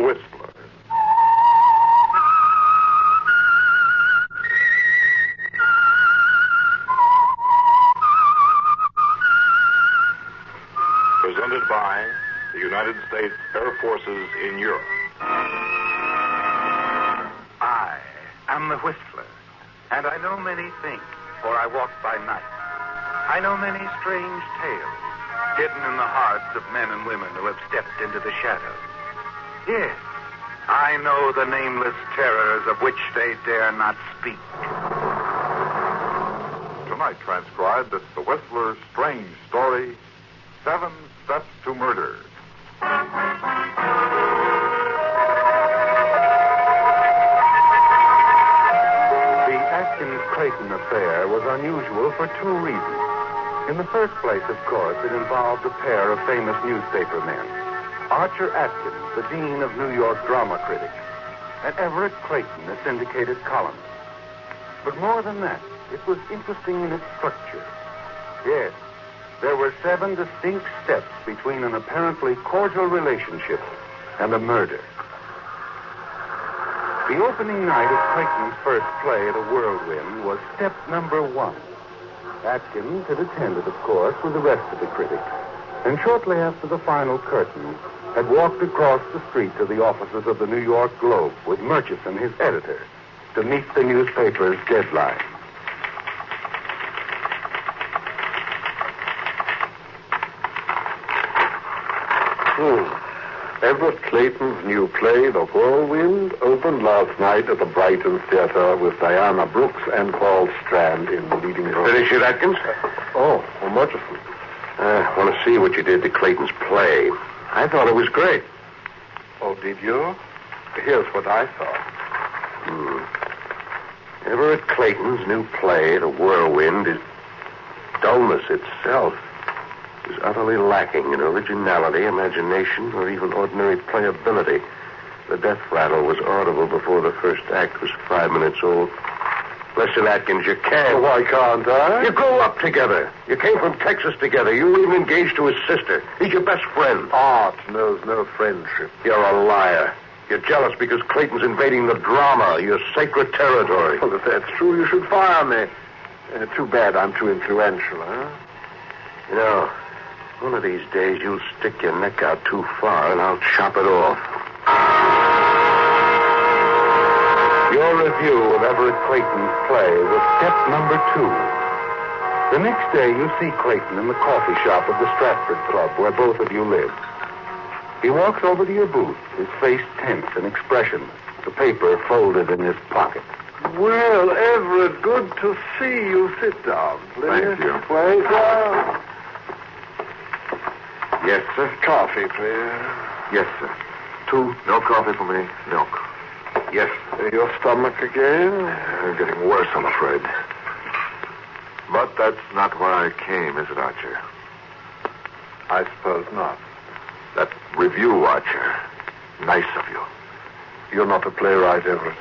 Whistler. Presented by the United States Air Forces in Europe. I am the Whistler, and I know many things, for I walk by night. I know many strange tales, hidden in the hearts of men and women who have stepped into the shadows. Yes, I know the nameless terrors of which they dare not speak. Tonight transcribed, it's the Whistler's strange story, 7 Steps to Murder. The Atkins-Clayton affair was unusual for 2 reasons. In the first place, of course, it involved a pair of famous newspaper men. Archer Atkins, the dean of New York drama critics, and Everett Clayton, a syndicated columnist. But more than that, it was interesting in its structure. Yes, there were 7 distinct steps between an apparently cordial relationship and a murder. The opening night of Clayton's first play at a Whirlwind was step number 1. Atkins had attended, of course, with the rest of the critics, and shortly after the final curtain, had walked across the street to the offices of the New York Globe with Murchison, his editor, to meet the newspaper's deadline. Everett Clayton's new play, The Whirlwind, opened last night at the Brighton Theatre with Diana Brooks and Paul Strand in the leading role. Finish it, Atkins? Murchison. I want to see what you did to Clayton's play. I thought it was great. Oh, did you? Here's what I thought. Everett Clayton's new play, The Whirlwind, is dullness itself. Is utterly lacking in originality, imagination, or even ordinary playability. The death rattle was audible before the first act was 5 minutes old. Listen, Atkins, you can't. Well, why can't I? You grew up together. You came from Texas together. You were even engaged to his sister. He's your best friend. Art knows no friendship. You're a liar. You're jealous because Clayton's invading the drama, your sacred territory. Well, if that's true, you should fire me. Too bad I'm too influential, huh? You know, one of these days you'll stick your neck out too far and I'll chop it off. Your review of Everett Clayton's play was step number 2. The next day, you see Clayton in the coffee shop of the Stratford Club, where both of you live. He walks over to your booth, his face tense and expressionless, the paper folded in his pocket. Well, Everett, good to see you. Sit down, please. Thank you. Sit down. Yes, sir? Coffee, please. Yes, sir. 2, no coffee for me. Milk. Yes. Your stomach again? Getting worse, I'm afraid. But that's not why I came, is it, Archer? I suppose not. That review, Archer. Nice of you. You're not a playwright, Everett.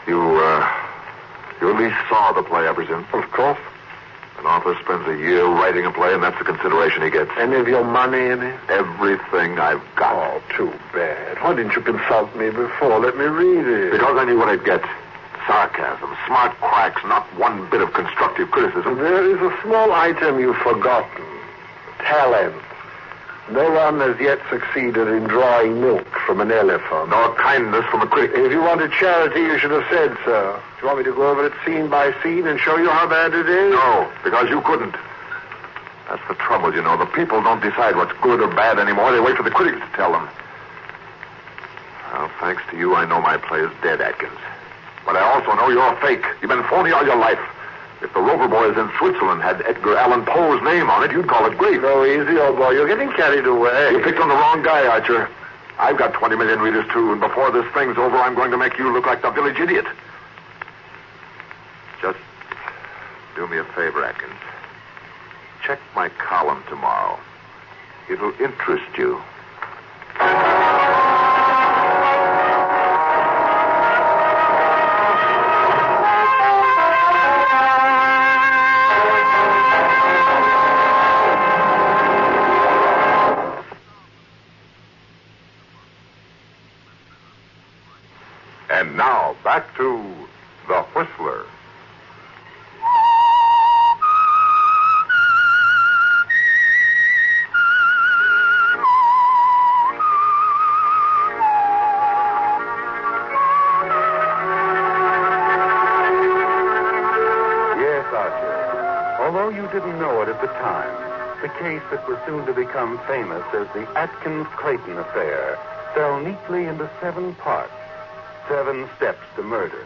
You at least saw the play, I presume? Of course. An author spends a year writing a play, and that's the consideration he gets. Any of your money in it? Everything I've got. Oh, too bad. Why didn't you consult me before? Let me read it. Because I knew what I'd get. Sarcasm, smart cracks, not one bit of constructive criticism. There is a small item you've forgotten. Talent. No one has yet succeeded in drawing milk from an elephant. Nor kindness from a critic. If you wanted charity, you should have said so. Do you want me to go over it scene by scene and show you how bad it is? No, because you couldn't. That's the trouble, you know. The people don't decide what's good or bad anymore. They wait for the critics to tell them. Well, thanks to you, I know my play is dead, Atkins. But I also know you're a fake. You've been phony all your life. If the Rover Boys in Switzerland had Edgar Allan Poe's name on it, you'd call it great. Go easy, old boy. You're getting carried away. You picked on the wrong guy, Archer. I've got 20 million readers, too, and before this thing's over, I'm going to make you look like the village idiot. Just do me a favor, Atkins. Check my column tomorrow. It'll interest you. And now, back to The Whistler. Yes, Archer. Although you didn't know it at the time, the case that was soon to become famous as the Atkins-Clayton affair fell neatly into 7 parts. 7 steps to murder.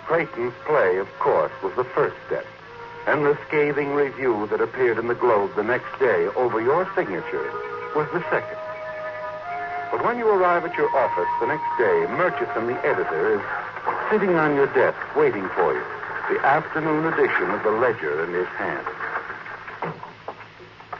Clayton's play, of course, was the first step. And the scathing review that appeared in the Globe the next day over your signature was the second. But when you arrive at your office the next day, Murchison, the editor, is sitting on your desk waiting for you. The afternoon edition of the Ledger in his hand.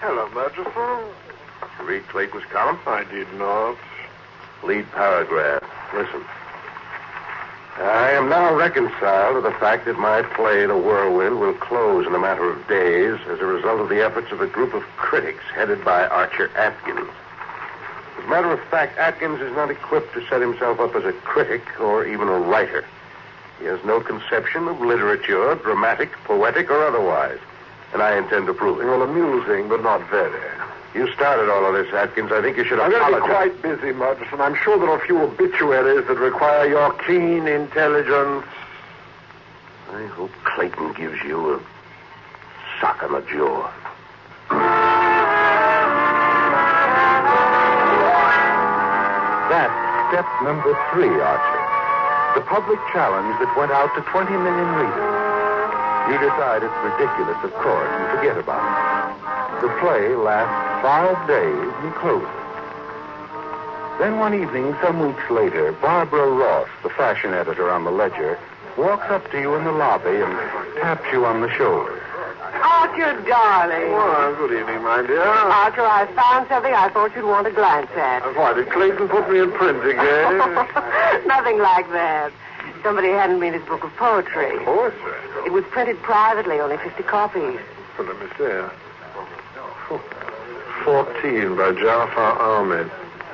Hello, Murchison. Did you read Clayton's column? I did not. Lead paragraph. Listen. I am now reconciled to the fact that my play, The Whirlwind, will close in a matter of days as a result of the efforts of a group of critics headed by Archer Atkins. As a matter of fact, Atkins is not equipped to set himself up as a critic or even a writer. He has no conception of literature, dramatic, poetic, or otherwise. And I intend to prove it. Well, amusing, but not very. You started all of this, Atkins. I think you should I'm going to apologize. be quite busy, Murchison. I'm sure there are a few obituaries that require your keen intelligence. I hope Clayton gives you a sock on the jaw. That's step number 3, Archer. The public challenge that went out to 20 million readers. You decide it's ridiculous, of course, and forget about it. The play lasts 5 days and closes. Then one evening, some weeks later, Barbara Ross, the fashion editor on the Ledger, walks up to you in the lobby and taps you on the shoulder. Archer, darling. Oh, good evening, my dear. Archer, I found something I thought you'd want to glance at. Why, did Clayton put me in print again? Nothing like that. Somebody handed me this book of poetry. Poetry? It was printed privately, only 50 copies. Well, let me see. 14 by Jafar Ahmed.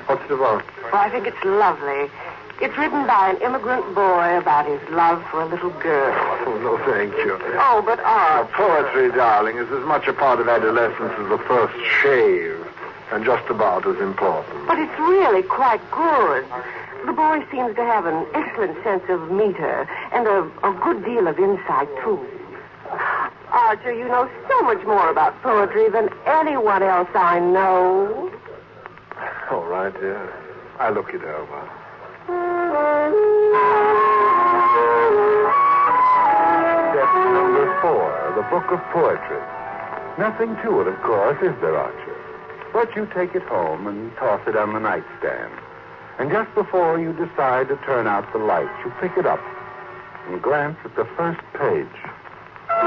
What's it about? Well, I think it's lovely. It's written by an immigrant boy about his love for a little girl. Oh, no, thank you. Oh, but Archer... Poetry, darling, is as much a part of adolescence as the first shave, and just about as important. But it's really quite good. The boy seems to have an excellent sense of meter and a good deal of insight, too. Archer, you know so much more about poetry than anyone else I know. All right, dear. I'll look it over. Step number 4, the book of poetry. Nothing to it, of course, is there, Archer? But you take it home and toss it on the nightstand. And just before you decide to turn out the lights, you pick it up and glance at the first page. I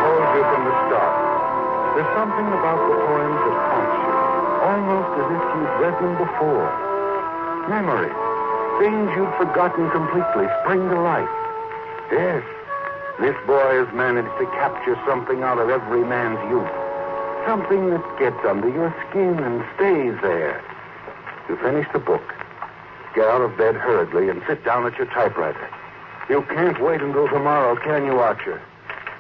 told you from the start. There's something about the poems that haunts you, almost as if you'd read them before. Memories, things you'd forgotten completely, spring to life. Yes, this boy has managed to capture something out of every man's youth. Something that gets under your skin and stays there. You finish the book, get out of bed hurriedly, and sit down at your typewriter. You can't wait until tomorrow, can you, Archer?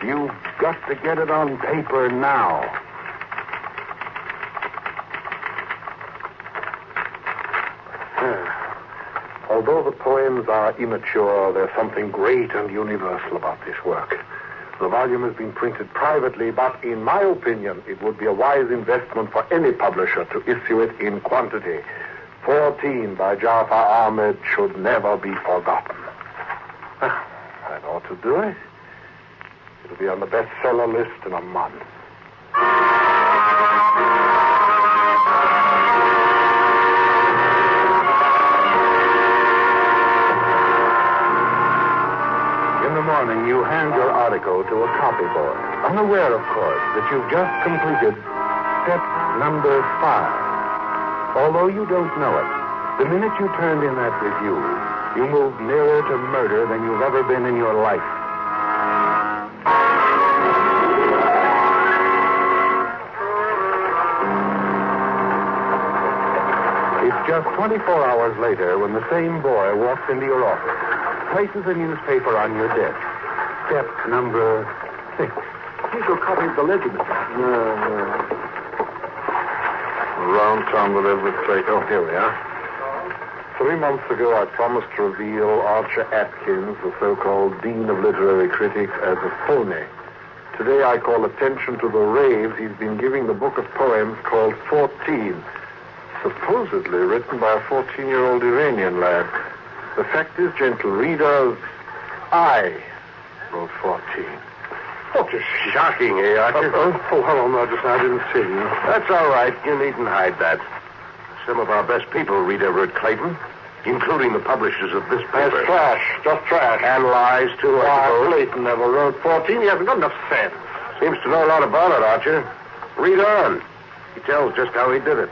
You've got to get it on paper now. Although the poems are immature, there's something great and universal about this work. The volume has been printed privately, but in my opinion, it would be a wise investment for any publisher to issue it in quantity. 14 by Jafar Ahmed should never be forgotten. That ought to do it. It'll be on the bestseller list in a month. In the morning, you hand your article to a copy boy, unaware, of course, that you've just completed step number 5. Although you don't know it, the minute you turned in that review, you moved nearer to murder than you've ever been in your life. It's Just 24 hours later, when the same boy walks into your office, places a newspaper on your desk. Step number 6. Here's your copy of the ledger, Mr. Atkins. Round town with Edward Clayton. Oh, here we are. 3 months ago, I promised to reveal Archer Atkins, the so-called Dean of Literary Critics, as a phony. Today, I call attention to the raves he's been giving the book of poems called 14, supposedly written by a 14-year-old Iranian lad. The fact is, gentle readers, I wrote 14. Oh, just shocking, eh, Archer? Hello, Majesty. I didn't see you. That's all right. You needn't hide that. Some of our best people read Everett Clayton, including the publishers of this paper. That's trash. Just trash. And lies, too, I suppose. Clayton never wrote 14. He hasn't got enough sense. Seems to know a lot about it, Archer. Read on. He tells just how he did it.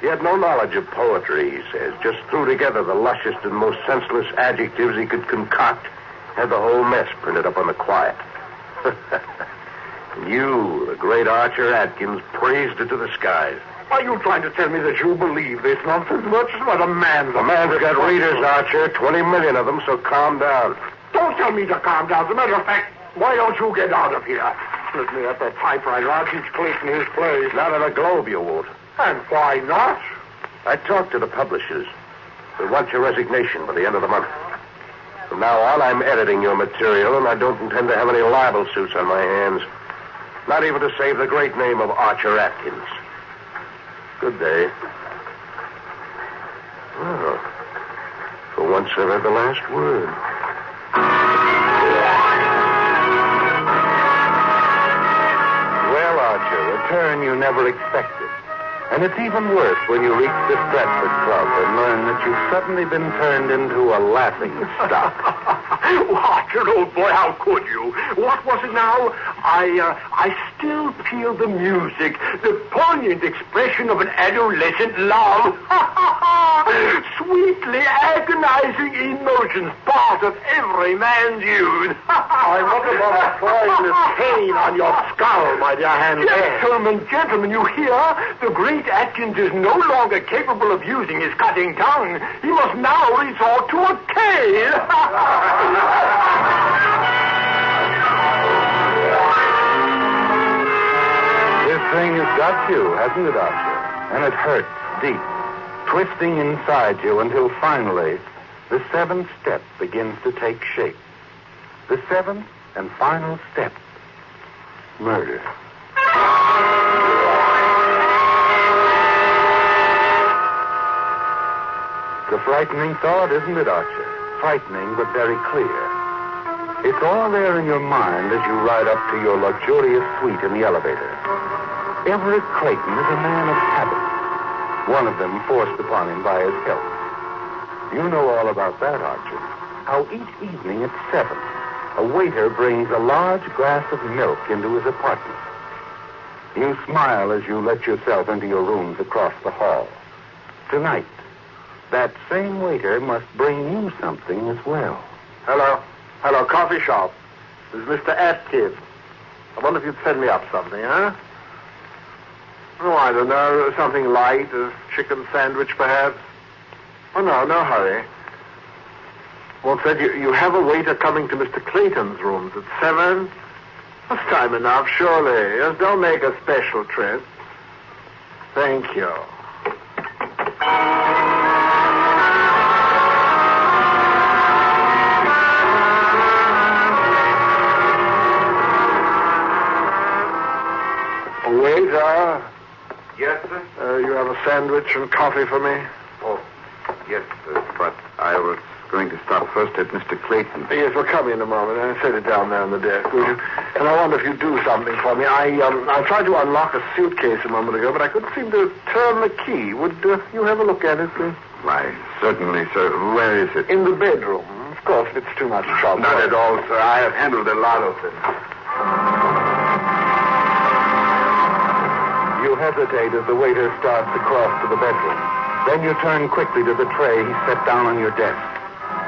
He had no knowledge of poetry, he says. Just threw together the lushest and most senseless adjectives he could concoct. Had the whole mess printed up on the quiet. You, the great Archer Atkins, praised it to the skies. Are you trying to tell me that you believe this nonsense? Much as what a man's got readers, Archer. 20 million of them, so calm down. Don't tell me to calm down. As a matter of fact, why don't you get out of here? Let me at that typewriter. I'll teach Clayton his place. Not in a Globe, you won't. And why not? I talked to the publishers. They want your resignation by the end of the month. From now on, I'm editing your material, and I don't intend to have any libel suits on my hands. Not even to save the great name of Archer Atkins. Good day. Well, for once I've had the last word. Well, Archer, a turn you never expected. And it's even worse when you reach the Stratford Club and learn that you've suddenly been turned into a laughing stock. Archer, old boy, how could you? What was it now? I still feel the music, the poignant expression of an adolescent love. Sweetly agonizing emotions, part of every man's youth. I wonder about a poisonous pain on your skull, my dear hand. Gentlemen, you hear? The great Atkins is no longer capable of using his cutting tongue. He must now resort to a cane. This thing has got you, hasn't it, Archer? And it hurts deep, twisting inside you until finally the 7th step begins to take shape. The 7th and final step, murder. It's a frightening thought, isn't it, Archer? Frightening, but very clear. It's all there in your mind as you ride up to your luxurious suite in the elevator. Everett Clayton is a man of habits, one of them forced upon him by his health. You know all about that, Archer. How each evening at 7, a waiter brings a large glass of milk into his apartment. You smile as you let yourself into your rooms across the hall. Tonight, that same waiter must bring you something as well. Hello, coffee shop. This is Mr. Atkins. I wonder if you'd send me up something, huh? Oh, I don't know. Something light, a chicken sandwich, perhaps. Oh, no hurry. Well, said you have a waiter coming to Mr. Clayton's rooms at 7? That's time enough, surely. Just don't make a special trip. Thank you. Waiter. Yes, sir? You have a sandwich and coffee for me? Oh, yes, sir. But I was going to stop first at Mr. Clayton. Yes, we'll come in a moment. I'll set it down there on the desk, will you? And I wonder if you'd do something for me. I tried to unlock a suitcase a moment ago, but I couldn't seem to turn the key. Would you have a look at it, please? Why, certainly, sir. Where is it? In the bedroom. Of course, if it's too much trouble. Not at all, sir. I have handled a lot of it. You hesitate as the waiter starts across to the bedroom. Then you turn quickly to the tray he set down on your desk.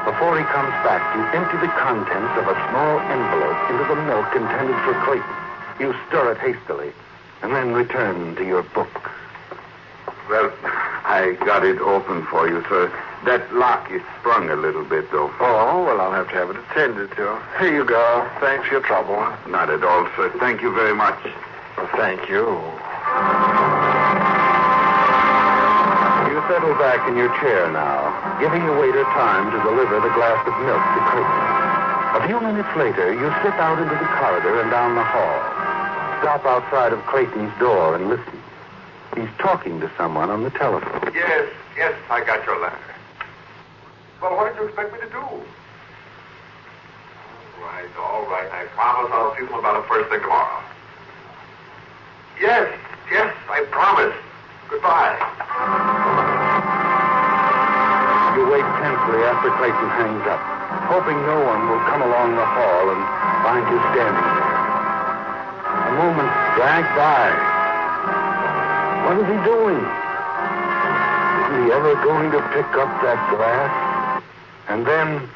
Before he comes back, you empty the contents of a small envelope into the milk intended for Clayton. You stir it hastily, and then return to your book. Well, I got it open for you, sir. That lock is sprung a little bit, though. Oh, well, I'll have to have it attended to. Here you go. Thanks for your trouble. Not at all, sir. Thank you very much. Well, thank you. You settle back in your chair now, giving the waiter time to deliver the glass of milk to Clayton. A few minutes later, you slip out into the corridor and down the hall. Stop outside of Clayton's door and listen. He's talking to someone on the telephone. Yes, I got your letter. Well, what did you expect me to do? All right. I promise I'll see them about it first thing tomorrow. Yes, I promise. Goodbye. You wait tensely after Clayton hangs up, hoping no one will come along the hall and find you standing there. A moment drags by. What is he doing? Isn't he ever going to pick up that glass? And then...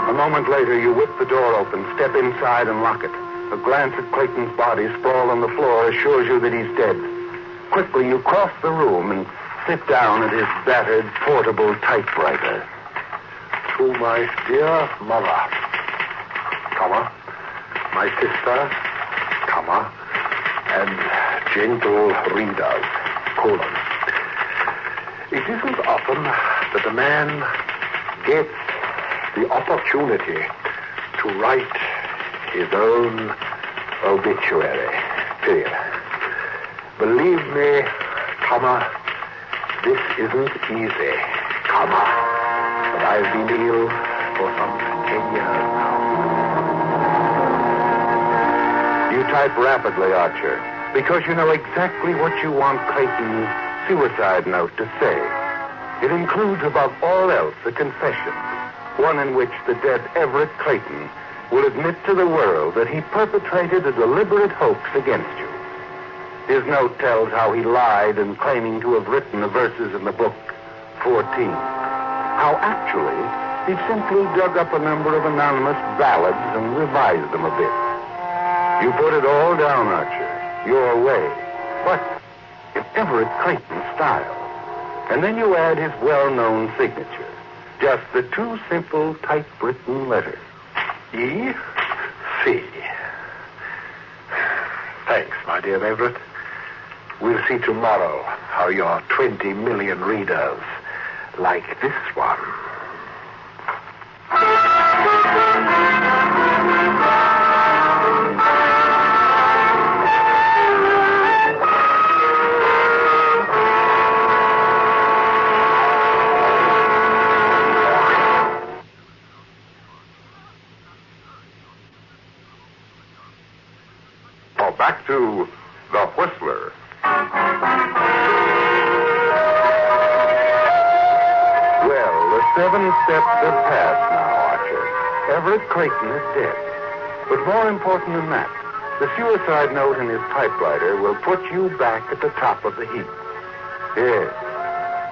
A moment later, you whip the door open, step inside, and lock it. A glance at Clayton's body sprawled on the floor assures you that he's dead. Quickly, you cross the room and sit down at his battered portable typewriter. To my dear mother, comma, my sister, comma, and gentle readers, colon. It isn't often that a man gets the opportunity to write his own obituary, period. Believe me, comma, this isn't easy, comma, but I've been ill for some 10 years now. You type rapidly, Archer, because you know exactly what you want Clayton's suicide note to say. It includes, above all else, a confession, one in which the dead Everett Clayton will admit to the world that he perpetrated a deliberate hoax against you. His note tells how he lied in claiming to have written the verses in the book 14. How actually he'd simply dug up a number of anonymous ballads and revised them a bit. You put it all down, Archer, your way, but in Everett Clayton's style. And then you add his well-known signature. Just the two simple typewritten letters. E.C. Thanks, my dear Everett. We'll see tomorrow how your 20 million readers like this one. Now back to The Whistler. Well, the 7 steps have passed now, Archer. Everett Clayton is dead. But more important than that, the suicide note in his typewriter will put you back at the top of the heap. Yes,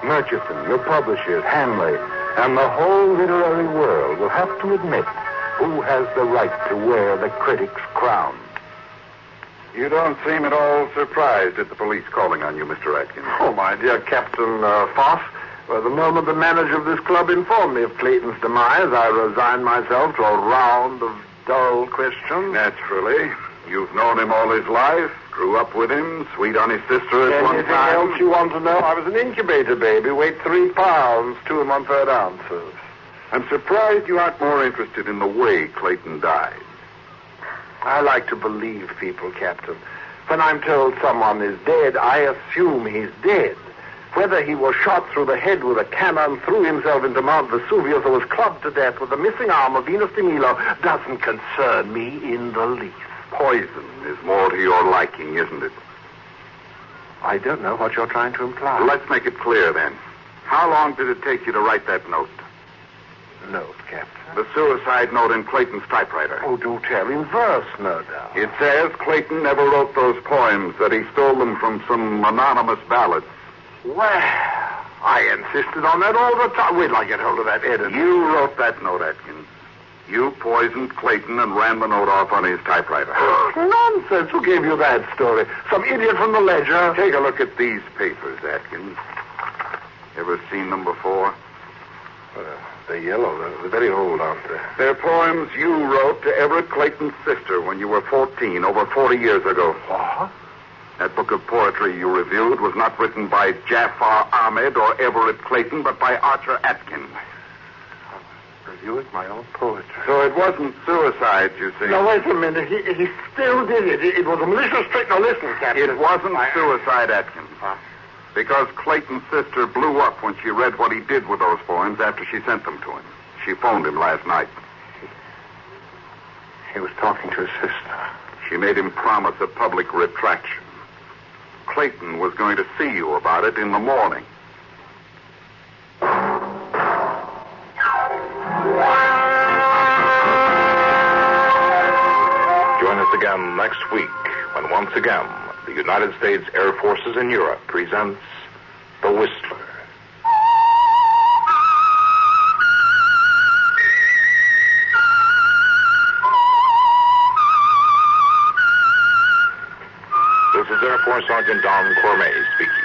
Murchison, your publishers, Hanley, and the whole literary world will have to admit who has the right to wear the critic's crown. You don't seem at all surprised at the police calling on you, Mr. Atkins. Oh, my dear Captain Foss, well, the moment the manager of this club informed me of Clayton's demise, I resigned myself to a round of dull questions. Naturally. You've known him all his life, grew up with him, sweet on his sister at one Anything time. else you want to know? I was an incubator baby, weighed 3 pounds, 2 1/3 ounces. I'm surprised you aren't more interested in the way Clayton died. I like to believe people, Captain. When I'm told someone is dead, I assume he's dead. Whether he was shot through the head with a cannon, threw himself into Mount Vesuvius, or was clubbed to death with the missing arm of Venus de Milo doesn't concern me in the least. Poison is more to your liking, isn't it? I don't know what you're trying to imply. Let's make it clear, then. How long did it take you to write that note? Note, Captain. The suicide note in Clayton's typewriter. Oh, do tell. In verse, no doubt. It says Clayton never wrote those poems, that he stole them from some anonymous ballads. Well, I insisted on that all the time. Wait till I get hold of that editor. You wrote that note, Atkins. You poisoned Clayton and ran the note off on his typewriter. Nonsense. Who gave you that story? Some idiot from the Ledger? Take a look at these papers, Atkins. Ever seen them before? They're yellow. They're very old, aren't they? They're poems you wrote to Everett Clayton's sister when you were 14, over 40 years ago. What? That book of poetry you reviewed was not written by Jafar Ahmed or Everett Clayton, but by Archer Atkins. Reviewing my own poetry. So it wasn't suicide, you see. Now, wait a minute. He still did it. It was a malicious trick. Now, listen, Captain. It wasn't suicide, Atkins. Because Clayton's sister blew up when she read what he did with those poems after she sent them to him. She phoned him last night. He was talking to his sister. She made him promise a public retraction. Clayton was going to see you about it in the morning. Join us again next week when once again the United States Air Forces in Europe presents The Whistler. This is Air Force Sergeant Don Cormay speaking.